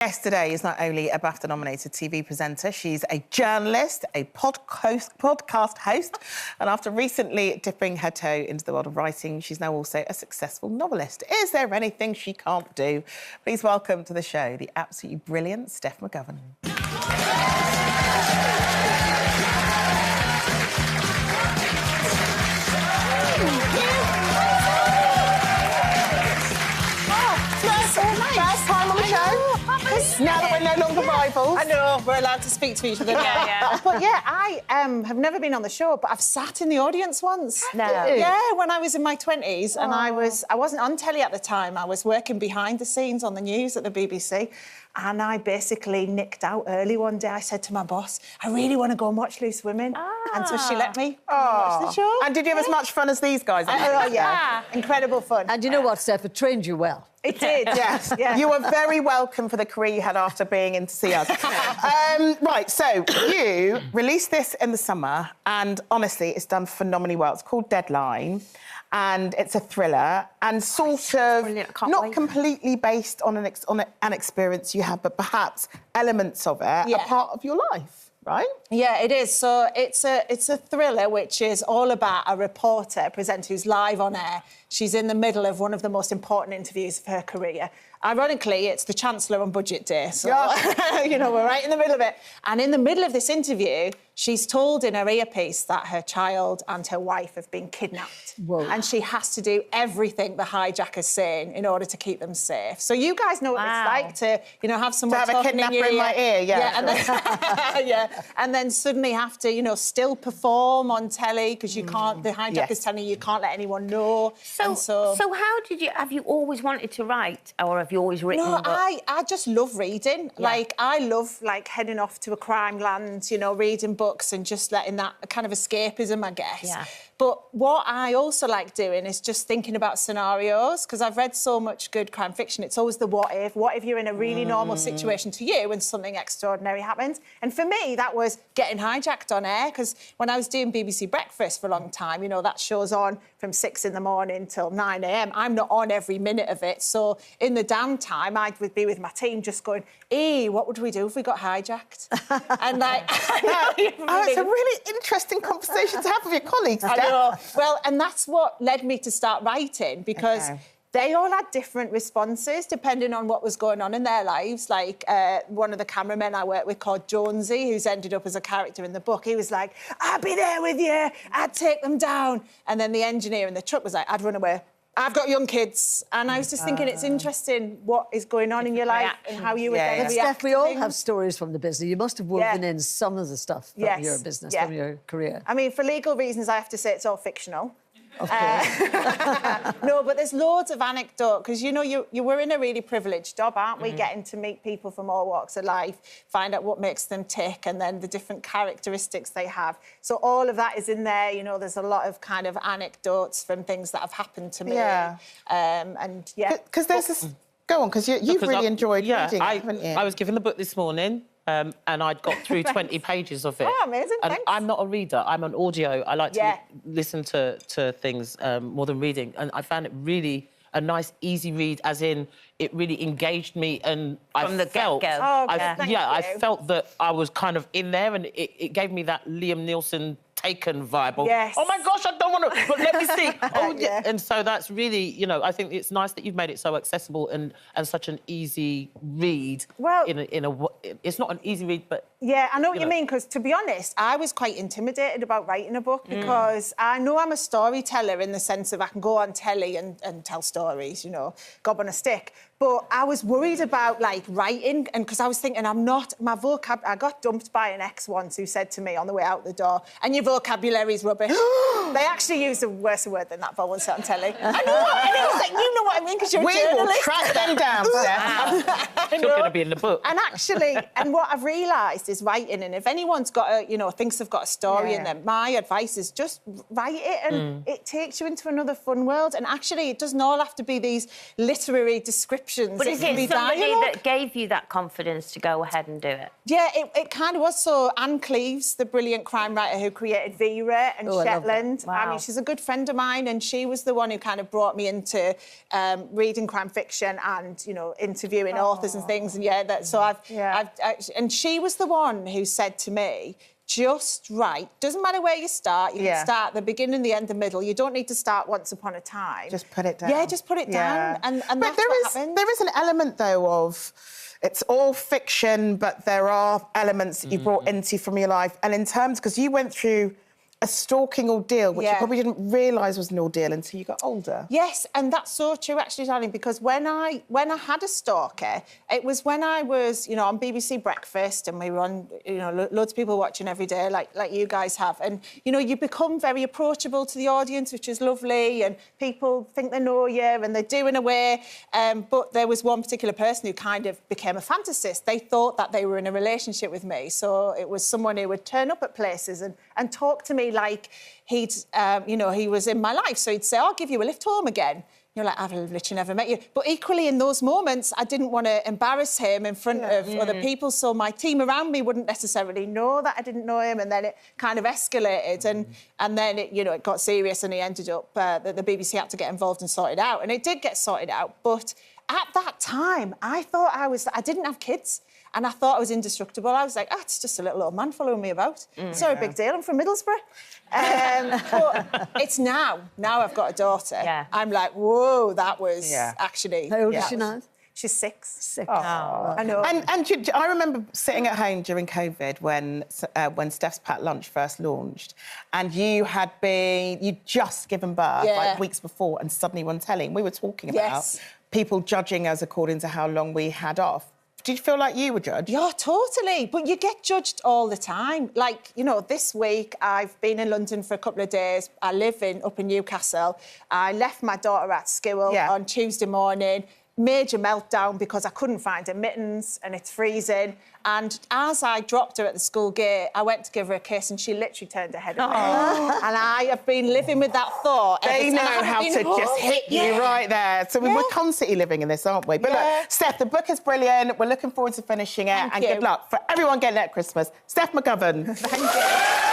Guest today is not only a BAFTA-nominated TV presenter, she's a journalist, a podcast host, and after recently dipping her toe into the world of writing, she's now also a successful novelist. Is there anything she can't do? Please welcome to the show the absolutely brilliant Steph McGovern. First time on the show. Now that we're no longer rivals. I know, we're allowed to speak to each other. But yeah, I have never been on the show, but I've sat in the audience once. No. Yeah, when I was in my 20s, and I wasn't on telly at the time. I was working behind the scenes on the news at the BBC, and I basically nicked out early one day. I said to my boss, I really want to go and watch Loose Women. And so she let me watch the show. And did you have as much fun as these guys? Oh, yeah. Incredible fun. And you know what, Steph? It trained you well. It did, yes. Yeah. You were very welcome for the career you had after being in to see us. Right, so you released this in the summer, and honestly, it's done phenomenally well. It's called Deadline, and it's a thriller, and sort of not completely based on an experience you have, but perhaps elements of it are part of your life. Right? Yeah, it is. So it's a thriller which is all about a reporter, a presenter who's live on air. She's in the middle of one of the most important interviews of her career. Ironically, it's the Chancellor on Budget Day, so, you know, we're right in the middle of it. And in the middle of this interview, she's told in her earpiece that her child and her wife have been kidnapped. Whoa. And she has to do everything the hijacker's saying in order to keep them safe. So you guys know what it's like to, you know, have someone to have a kidnapper in my ear, and then, and then suddenly have to, you know, still perform on telly because you can't, the hijacker's telling you can't let anyone know. So how did you, have you always wanted to write, or have you always written? No, I just love reading. Yeah. Like, I love, like, heading off to a crime land, you know, reading books and just letting that kind of escapism, I guess. Yeah. But what I also like doing is just thinking about scenarios, because I've read so much good crime fiction. It's always the what if. What if you're in a really normal situation to you and something extraordinary happens? And for me, that was getting hijacked on air, because when I was doing BBC Breakfast for a long time, you know, that show's on from 6 in the morning till 9 a.m. I'm not on every minute of it. So in the downtime, I would be with my team just going, what would we do if we got hijacked? And like... it's a really interesting conversation to have with your colleagues, Steph. I know. Well, and that's what led me to start writing, because they all had different responses depending on what was going on in their lives. Like, one of the cameramen I worked with called Jonesy, who's ended up as a character in the book, he was like, I'd be there with you, I'd take them down. And then the engineer in the truck was like, I'd run away. I've got young kids. And I was just thinking, it's interesting what is going on in your life and how you would then react. Steph, we all have stories from the business. You must have woven in some of the stuff from your business, from your career. I mean, for legal reasons, I have to say it's all fictional. Of course. No, but there's loads of anecdote, because, you know, you were in a really privileged job, aren't we? Getting to meet people from all walks of life, find out what makes them tick, and then the different characteristics they have. So all of that is in there. You know, there's a lot of kind of anecdotes from things that have happened to me. Because there's this... Go on, because you've really enjoyed reading, haven't you? I was given the book this morning, and I'd got through 20 pages of it. Oh, amazing, and thanks. I'm not a reader, I'm an audio. I like to listen to things more than reading, and I found it really a nice, easy read, as in it really engaged me, and I felt that I was kind of in there, and it gave me that Liam Neeson Taken vibe of, oh my gosh, I don't want to, but let me see. And so that's really, you know, I think it's nice that you've made it so accessible and such an easy read. Well, it's not an easy read, but yeah, I know what you mean, because to be honest, I was quite intimidated about writing a book, because I know I'm a storyteller in the sense of I can go on telly and tell stories, you know, gob on a stick. But I was worried about, like, writing, and because I was thinking, I got dumped by an ex once who said to me on the way out the door, and your vocabulary's rubbish. They actually used a worse word than that, but I won't say it on telly. I know, like, you know what I mean, because you're a journalist. We will track them down, Steph. You're going to be in the book. And actually, and what I've realised is writing. And if anyone's got a, you know, thinks they've got a story in them, my advice is just write it, and it takes you into another fun world. And actually, it doesn't all have to be these literary descriptions. But is it somebody that gave you that confidence to go ahead and do it? Yeah, it kind of was. So Anne Cleeves, the brilliant crime writer who created Vera and Shetland. Wow. I mean, she's a good friend of mine, and she was the one who kind of brought me into reading crime fiction and, you know, interviewing authors and things. And and she was the one who said to me, just write. Doesn't matter where you start. You can start at the beginning, the end, the middle. You don't need to start once upon a time. Just put it down. Yeah, just put it down. And but that's what happens. There is an element, though, of... It's all fiction, but there are elements that you brought into from your life. And in terms... Because you went through a stalking ordeal, which you probably didn't realise was an ordeal until you got older. Yes, and that's so true, actually, darling, because when I had a stalker, it was when I was, you know, on BBC Breakfast, and we were on, you know, loads of people watching every day, like you guys have. And, you know, you become very approachable to the audience, which is lovely, and people think they know you, and they do in a way. But there was one particular person who kind of became a fantasist. They thought that they were in a relationship with me. So it was someone who would turn up at places and talk to me like he'd, you know, he was in my life. So he'd say, I'll give you a lift home again. You're like, I've literally never met you. But equally, in those moments, I didn't want to embarrass him in front of other people, so my team around me wouldn't necessarily know that I didn't know him, and then it kind of escalated, and then it, you know, it got serious, and he ended up, the BBC had to get involved and sort it out, and it did get sorted out. But at that time, I thought I didn't have kids. And I thought I was indestructible. I was like, it's just a little old man following me about. It's not a big deal. I'm from Middlesbrough. But it's now. Now I've got a daughter. Yeah. I'm like, whoa, that was actually... How old is she now? She's 6. 6. Oh, I know. And I remember sitting at home during COVID when Steph's Packed Lunch first launched, and you'd just given birth like weeks before, and suddenly on telly, and we were talking about people judging us according to how long we had off. Did you feel like you were judged? Yeah, totally. But you get judged all the time. Like, you know, this week I've been in London for a couple of days. I live up in Newcastle. I left my daughter at school on Tuesday morning. Major meltdown because I couldn't find her mittens and it's freezing. And as I dropped her at the school gate, I went to give her a kiss and she literally turned her head away. And I have been living with that thought. They know how to just hit you right there. So we're constantly living in this, aren't we? But look, Steph, the book is brilliant. We're looking forward to finishing it. Thank you. Good luck for everyone getting it at Christmas. Steph McGovern. Thank you.